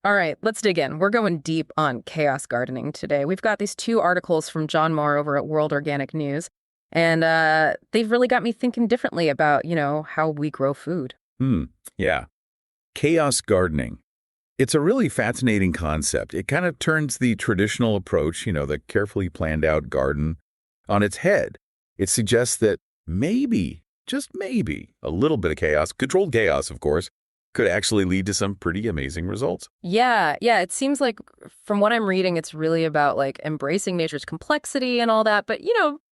All right, let's dig in. We're going deep on chaos gardening today. We've got these two articles from John Moore over at World Organic News, and they've really got me thinking differently about, how we grow food. Yeah. Chaos gardening. It's a really fascinating concept. It kind of turns the traditional approach, the carefully planned out garden, on its head. It suggests that maybe, just maybe, a little bit of chaos, controlled chaos, of course, could actually lead to some pretty amazing results. Yeah, it seems like from what I'm reading, it's really about like embracing nature's complexity and all that. But,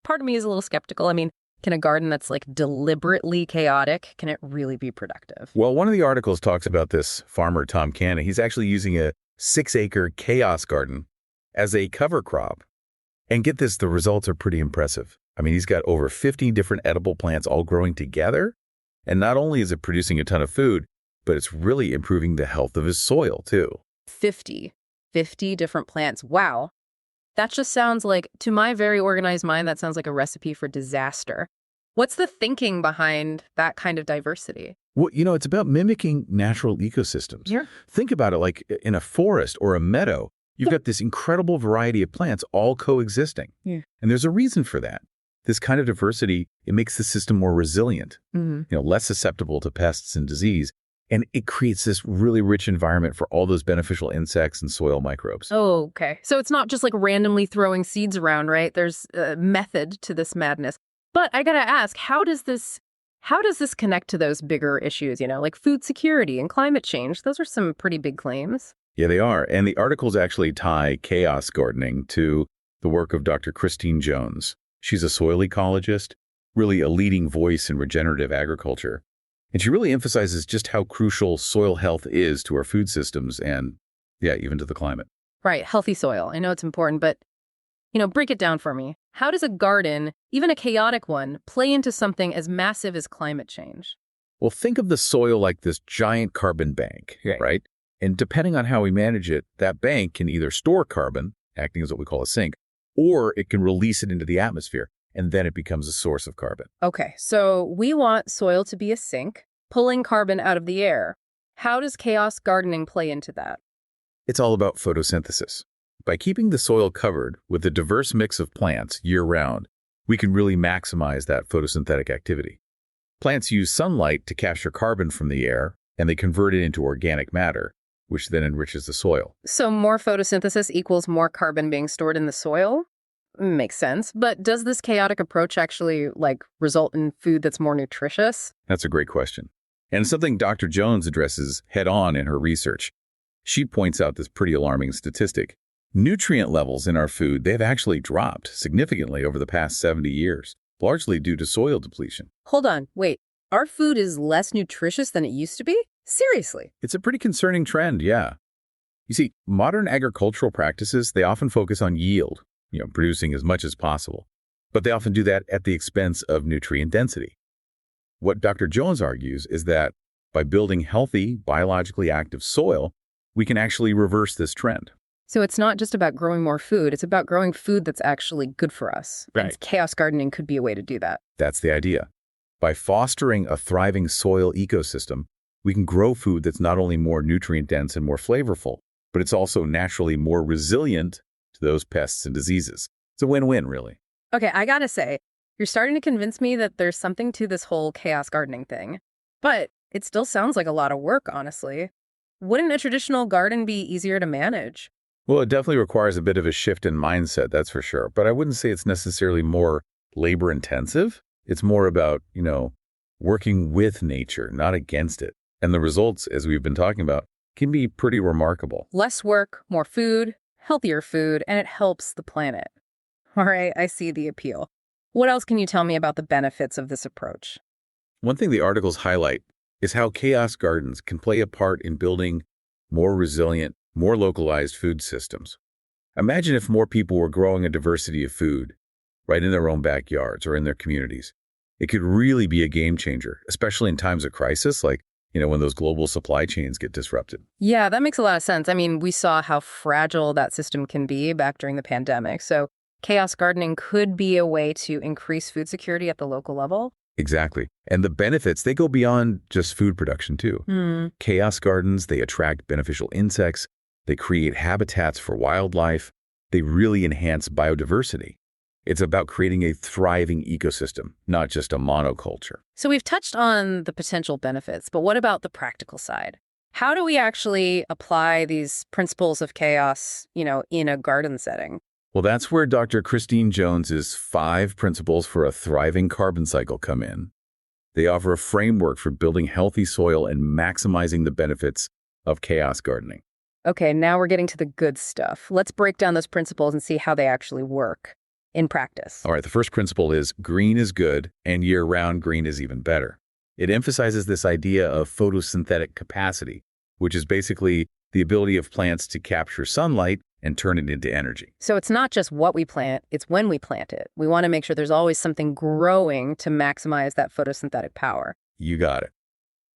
part of me is a little skeptical. I mean, can a garden that's like deliberately chaotic, can it really be productive? Well, one of the articles talks about this farmer, Tom Cannon. He's actually using a 6-acre chaos garden as a cover crop. And get this, the results are pretty impressive. I mean, he's got over 15 different edible plants all growing together. And not only is it producing a ton of food, but it's really improving the health of his soil, too. 50 different plants. Wow. That just sounds like, to my very organized mind, that sounds like a recipe for disaster. What's the thinking behind that kind of diversity? Well, it's about mimicking natural ecosystems. Yeah. Think about it like in a forest or a meadow. You've got this incredible variety of plants all coexisting. Yeah. And there's a reason for that. This kind of diversity, it makes the system more resilient, less susceptible to pests and disease. And it creates this really rich environment for all those beneficial insects and soil microbes. Oh, okay. So it's not just like randomly throwing seeds around, right? There's a method to this madness. But I gotta ask, how does this connect to those bigger issues, like food security and climate change? Those are some pretty big claims. Yeah, they are. And the articles actually tie chaos gardening to the work of Dr. Christine Jones. She's a soil ecologist, really a leading voice in regenerative agriculture. And she really emphasizes just how crucial soil health is to our food systems and, even to the climate. Right, healthy soil. I know it's important, but, break it down for me. How does a garden, even a chaotic one, play into something as massive as climate change? Well, think of the soil like this giant carbon bank, right? And depending on how we manage it, that bank can either store carbon, acting as what we call a sink, or it can release it into the atmosphere, and then it becomes a source of carbon. Okay, so we want soil to be a sink, pulling carbon out of the air. How does chaos gardening play into that? It's all about photosynthesis. By keeping the soil covered with a diverse mix of plants year-round, we can really maximize that photosynthetic activity. Plants use sunlight to capture carbon from the air, and they convert it into organic matter, which then enriches the soil. So more photosynthesis equals more carbon being stored in the soil? Makes sense. But does this chaotic approach actually, result in food that's more nutritious? That's a great question. And something Dr. Jones addresses head-on in her research. She points out this pretty alarming statistic. Nutrient levels in our food, they've actually dropped significantly over the past 70 years, largely due to soil depletion. Hold on, wait. Our food is less nutritious than it used to be? Seriously? It's a pretty concerning trend, yeah. You see, modern agricultural practices, they often focus on yield, producing as much as possible. But they often do that at the expense of nutrient density. What Dr. Jones argues is that by building healthy, biologically active soil, we can actually reverse this trend. So it's not just about growing more food, it's about growing food that's actually good for us. Right. And chaos gardening could be a way to do that. That's the idea. By fostering a thriving soil ecosystem, we can grow food that's not only more nutrient-dense and more flavorful, but it's also naturally more resilient to those pests and diseases. It's a win-win, really. Okay, I gotta say, you're starting to convince me that there's something to this whole chaos gardening thing. But it still sounds like a lot of work, honestly. Wouldn't a traditional garden be easier to manage? Well, it definitely requires a bit of a shift in mindset, that's for sure. But I wouldn't say it's necessarily more labor-intensive. It's more about, working with nature, not against it. And the results, as we've been talking about, can be pretty remarkable. Less work, more food, healthier food, and it helps the planet. All right, I see the appeal. What else can you tell me about the benefits of this approach? One thing the articles highlight is how chaos gardens can play a part in building more resilient, more localized food systems. Imagine if more people were growing a diversity of food right in their own backyards or in their communities. It could really be a game changer, especially in times of crisis, like, when those global supply chains get disrupted. Yeah, that makes a lot of sense. I mean, we saw how fragile that system can be back during the pandemic. So chaos gardening could be a way to increase food security at the local level. Exactly. And the benefits, they go beyond just food production, too. Chaos gardens, they attract beneficial insects, They create habitats for wildlife. They really enhance biodiversity. It's about creating a thriving ecosystem, not just a monoculture. So we've touched on the potential benefits, but what about the practical side? How do we actually apply these principles of chaos, in a garden setting? Well, that's where Dr. Christine Jones's 5 principles for a thriving carbon cycle come in. They offer a framework for building healthy soil and maximizing the benefits of chaos gardening. Okay, now we're getting to the good stuff. Let's break down those principles and see how they actually work in practice. All right, the first principle is green is good and year-round green is even better. It emphasizes this idea of photosynthetic capacity, which is basically the ability of plants to capture sunlight and turn it into energy. So it's not just what we plant, it's when we plant it. We want to make sure there's always something growing to maximize that photosynthetic power. You got it.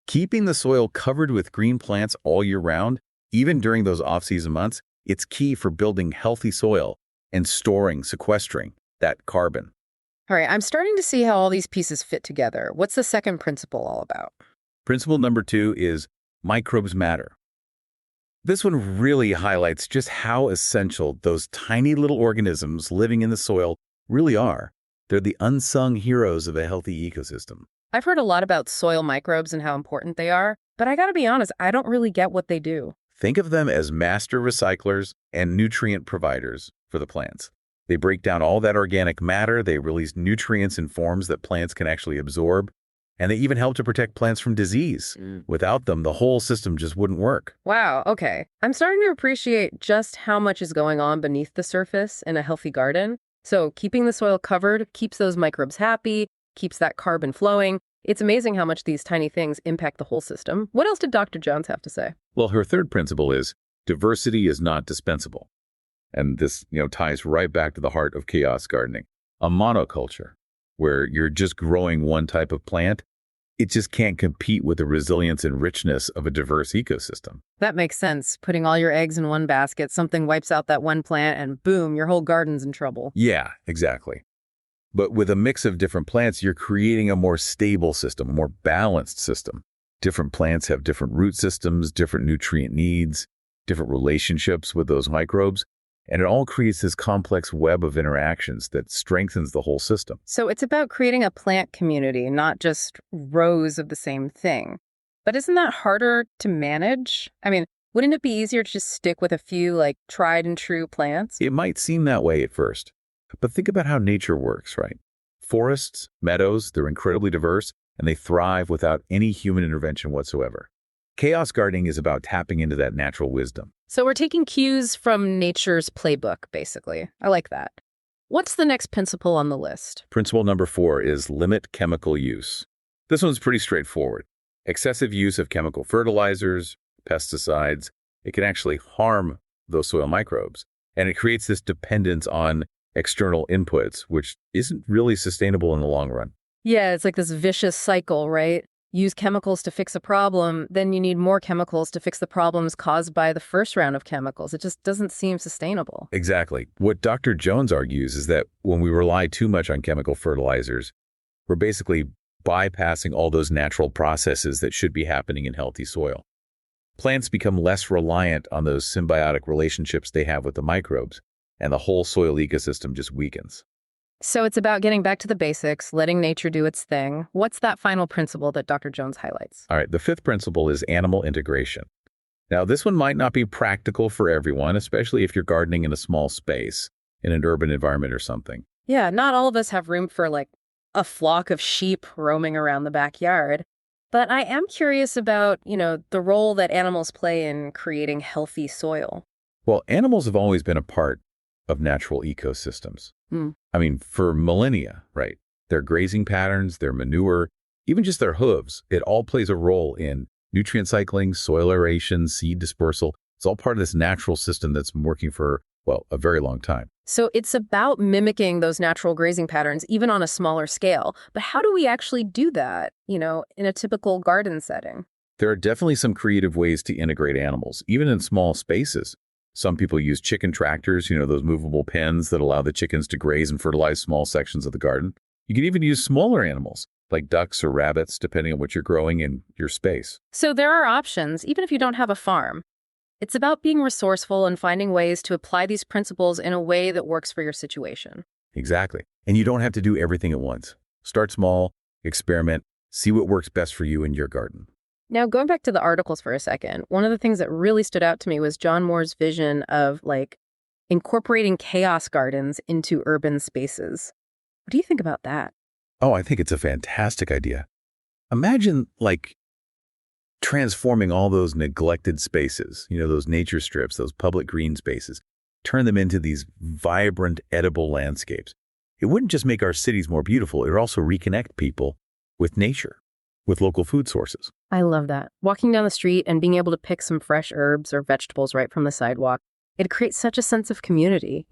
Keeping the soil covered with green plants all year round, even during those off-season months, it's key for building healthy soil and sequestering that carbon. All right, I'm starting to see how all these pieces fit together. What's the second principle all about? Principle number 2 is microbes matter. This one really highlights just how essential those tiny little organisms living in the soil really are. They're the unsung heroes of a healthy ecosystem. I've heard a lot about soil microbes and how important they are, but I gotta be honest, I don't really get what they do. Think of them as master recyclers and nutrient providers for the plants. They break down all that organic matter, they release nutrients in forms that plants can actually absorb, and they even help to protect plants from disease. Without them, the whole system just wouldn't work. Wow, okay. I'm starting to appreciate just how much is going on beneath the surface in a healthy garden. So keeping the soil covered keeps those microbes happy, keeps that carbon flowing. It's amazing how much these tiny things impact the whole system. What else did Dr. Jones have to say? Well, her third principle is diversity is not dispensable. And this, ties right back to the heart of chaos gardening. A monoculture, where you're just growing one type of plant, it just can't compete with the resilience and richness of a diverse ecosystem. That makes sense. Putting all your eggs in one basket, something wipes out that one plant, and boom, your whole garden's in trouble. Yeah, exactly. But with a mix of different plants, you're creating a more stable system, a more balanced system. Different plants have different root systems, different nutrient needs, different relationships with those microbes, and it all creates this complex web of interactions that strengthens the whole system. So it's about creating a plant community, not just rows of the same thing. But isn't that harder to manage? I mean, wouldn't it be easier to just stick with a few, tried and true plants? It might seem that way at first, but think about how nature works, right? Forests, meadows, they're incredibly diverse, and they thrive without any human intervention whatsoever. Chaos gardening is about tapping into that natural wisdom. So we're taking cues from nature's playbook, basically. I like that. What's the next principle on the list? Principle number 4 is limit chemical use. This one's pretty straightforward. Excessive use of chemical fertilizers, pesticides, it can actually harm those soil microbes. And it creates this dependence on external inputs, which isn't really sustainable in the long run. Yeah, it's like this vicious cycle, right? Use chemicals to fix a problem, then you need more chemicals to fix the problems caused by the first round of chemicals. It just doesn't seem sustainable. Exactly. What Dr. Jones argues is that when we rely too much on chemical fertilizers, we're basically bypassing all those natural processes that should be happening in healthy soil. Plants become less reliant on those symbiotic relationships they have with the microbes, and the whole soil ecosystem just weakens. So it's about getting back to the basics, letting nature do its thing. What's that final principle that Dr. Jones highlights? All right, the 5th principle is animal integration. Now, this one might not be practical for everyone, especially if you're gardening in a small space, in an urban environment or something. Yeah, not all of us have room for a flock of sheep roaming around the backyard. But I am curious about, the role that animals play in creating healthy soil. Well, animals have always been a part of natural ecosystems. Hmm. I mean, for millennia, right? Their grazing patterns, their manure, even just their hooves, it all plays a role in nutrient cycling, soil aeration, seed dispersal. It's all part of this natural system that's been working for, a very long time. So it's about mimicking those natural grazing patterns, even on a smaller scale. But how do we actually do that, in a typical garden setting? There are definitely some creative ways to integrate animals, even in small spaces. Some people use chicken tractors, those movable pens that allow the chickens to graze and fertilize small sections of the garden. You can even use smaller animals, like ducks or rabbits, depending on what you're growing in your space. So there are options, even if you don't have a farm. It's about being resourceful and finding ways to apply these principles in a way that works for your situation. Exactly. And you don't have to do everything at once. Start small, experiment, see what works best for you in your garden. Now, going back to the articles for a second, one of the things that really stood out to me was John Moore's vision of incorporating chaos gardens into urban spaces. What do you think about that? Oh, I think it's a fantastic idea. Imagine transforming all those neglected spaces, those nature strips, those public green spaces, turn them into these vibrant, edible landscapes. It wouldn't just make our cities more beautiful, it would also reconnect people with nature, with local food sources. I love that. Walking down the street and being able to pick some fresh herbs or vegetables right from the sidewalk, it creates such a sense of community,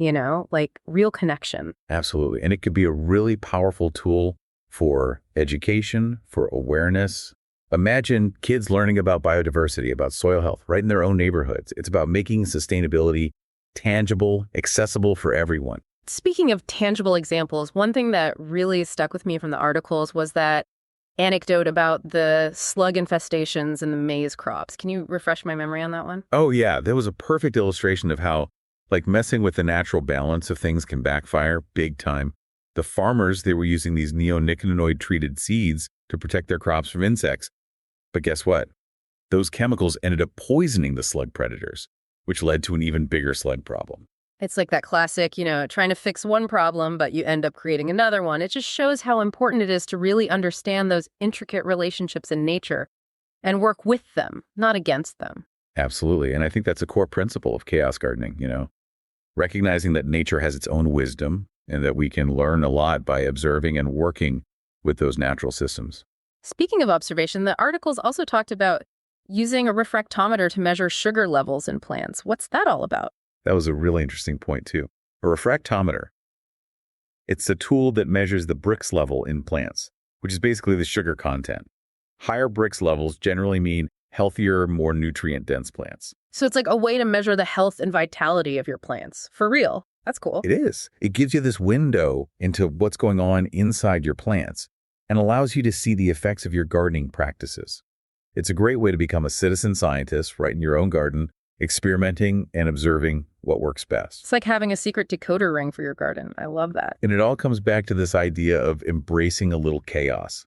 real connection. Absolutely. And it could be a really powerful tool for education, for awareness. Imagine kids learning about biodiversity, about soil health, right in their own neighborhoods. It's about making sustainability tangible, accessible for everyone. Speaking of tangible examples, one thing that really stuck with me from the articles was that anecdote about the slug infestations in the maize crops. Can you refresh my memory on that one? Oh, yeah. That was a perfect illustration of how, messing with the natural balance of things can backfire big time. The farmers, they were using these neonicotinoid-treated seeds to protect their crops from insects. But guess what? Those chemicals ended up poisoning the slug predators, which led to an even bigger slug problem. It's like that classic, trying to fix one problem, but you end up creating another one. It just shows how important it is to really understand those intricate relationships in nature and work with them, not against them. Absolutely. And I think that's a core principle of chaos gardening, recognizing that nature has its own wisdom and that we can learn a lot by observing and working with those natural systems. Speaking of observation, the articles also talked about using a refractometer to measure sugar levels in plants. What's that all about? That was a really interesting point, too. A refractometer. It's a tool that measures the Brix level in plants, which is basically the sugar content. Higher Brix levels generally mean healthier, more nutrient-dense plants. So it's like a way to measure the health and vitality of your plants. For real. That's cool. It is. It gives you this window into what's going on inside your plants and allows you to see the effects of your gardening practices. It's a great way to become a citizen scientist right in your own garden, experimenting and observing what works best. It's like having a secret decoder ring for your garden. I love that. And it all comes back to this idea of embracing a little chaos.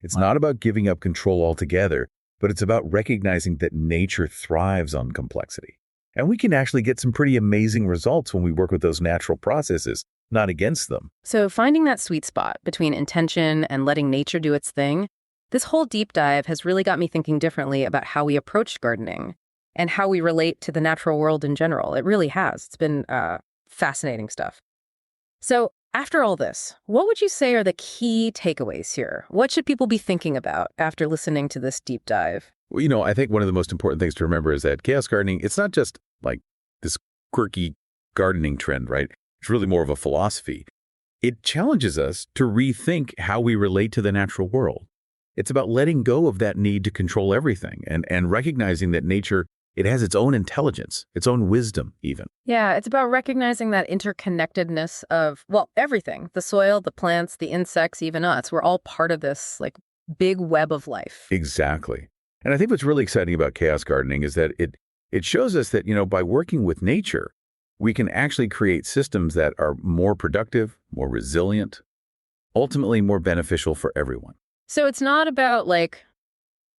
It's not about giving up control altogether, but it's about recognizing that nature thrives on complexity. And we can actually get some pretty amazing results when we work with those natural processes, not against them. So finding that sweet spot between intention and letting nature do its thing, this whole deep dive has really got me thinking differently about how we approach gardening and how we relate to the natural world in general. It really has. It's been fascinating stuff. So after all this, what would you say are the key takeaways here? What should people be thinking about after listening to this deep dive? Well, I think one of the most important things to remember is that chaos gardening, it's not just this quirky gardening trend, right? It's really more of a philosophy. It challenges us to rethink how we relate to the natural world. It's about letting go of that need to control everything and recognizing that nature, it has its own intelligence, its own wisdom even. Yeah, it's about recognizing that interconnectedness of, everything, the soil, the plants, the insects, even us. We're all part of this big web of life. Exactly. And I think what's really exciting about chaos gardening is that it shows us that, by working with nature, we can actually create systems that are more productive, more resilient, ultimately more beneficial for everyone. So it's not about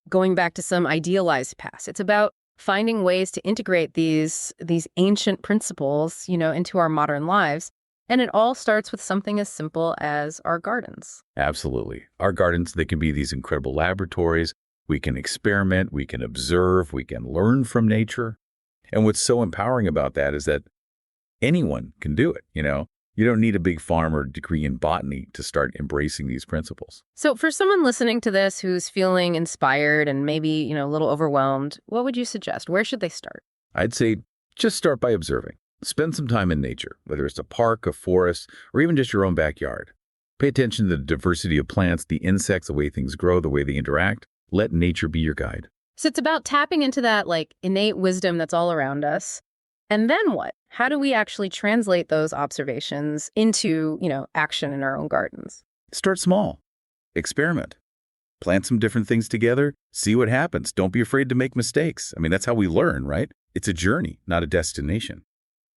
going back to some idealized past. It's about finding ways to integrate these ancient principles, into our modern lives. And it all starts with something as simple as our gardens. Absolutely. Our gardens, they can be these incredible laboratories. We can experiment, we can observe, we can learn from nature. And what's so empowering about that is that anyone can do it, You don't need a big farm or degree in botany to start embracing these principles. So for someone listening to this who's feeling inspired and maybe, a little overwhelmed, what would you suggest? Where should they start? I'd say just start by observing. Spend some time in nature, whether it's a park, a forest, or even just your own backyard. Pay attention to the diversity of plants, the insects, the way things grow, the way they interact. Let nature be your guide. So it's about tapping into that innate wisdom that's all around us. And then what? How do we actually translate those observations into, action in our own gardens? Start small. Experiment. Plant some different things together. See what happens. Don't be afraid to make mistakes. That's how we learn, right? It's a journey, not a destination.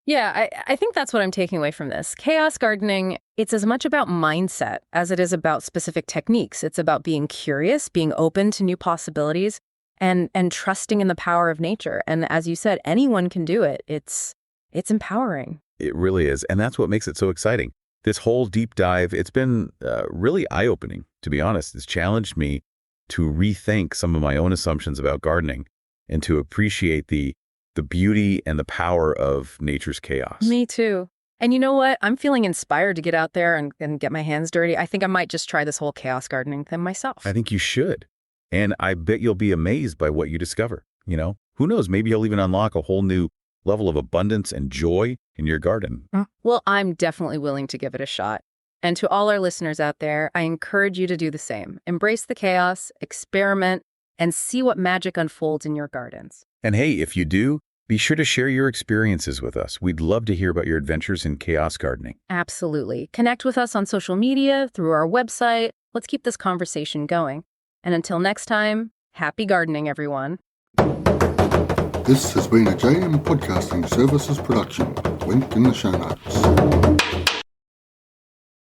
Yeah, I think that's what I'm taking away from this. Chaos gardening, it's as much about mindset as it is about specific techniques. It's about being curious, being open to new possibilities, and trusting in the power of nature. And as you said, anyone can do it. It's empowering. It really is. And that's what makes it so exciting. This whole deep dive, it's been really eye-opening, to be honest. It's challenged me to rethink some of my own assumptions about gardening and to appreciate the beauty and the power of nature's chaos. Me too. And you know what? I'm feeling inspired to get out there and get my hands dirty. I think I might just try this whole chaos gardening thing myself. I think you should. And I bet you'll be amazed by what you discover. Who knows? Maybe you'll even unlock a whole new level of abundance and joy in your garden. Well, I'm definitely willing to give it a shot. And to all our listeners out there, I encourage you to do the same. Embrace the chaos, experiment, and see what magic unfolds in your gardens. And hey, if you do, be sure to share your experiences with us. We'd love to hear about your adventures in chaos gardening. Absolutely. Connect with us on social media, through our website. Let's keep this conversation going. And until next time, happy gardening, everyone. This has been a JM Podcasting Services production. Link in the show notes.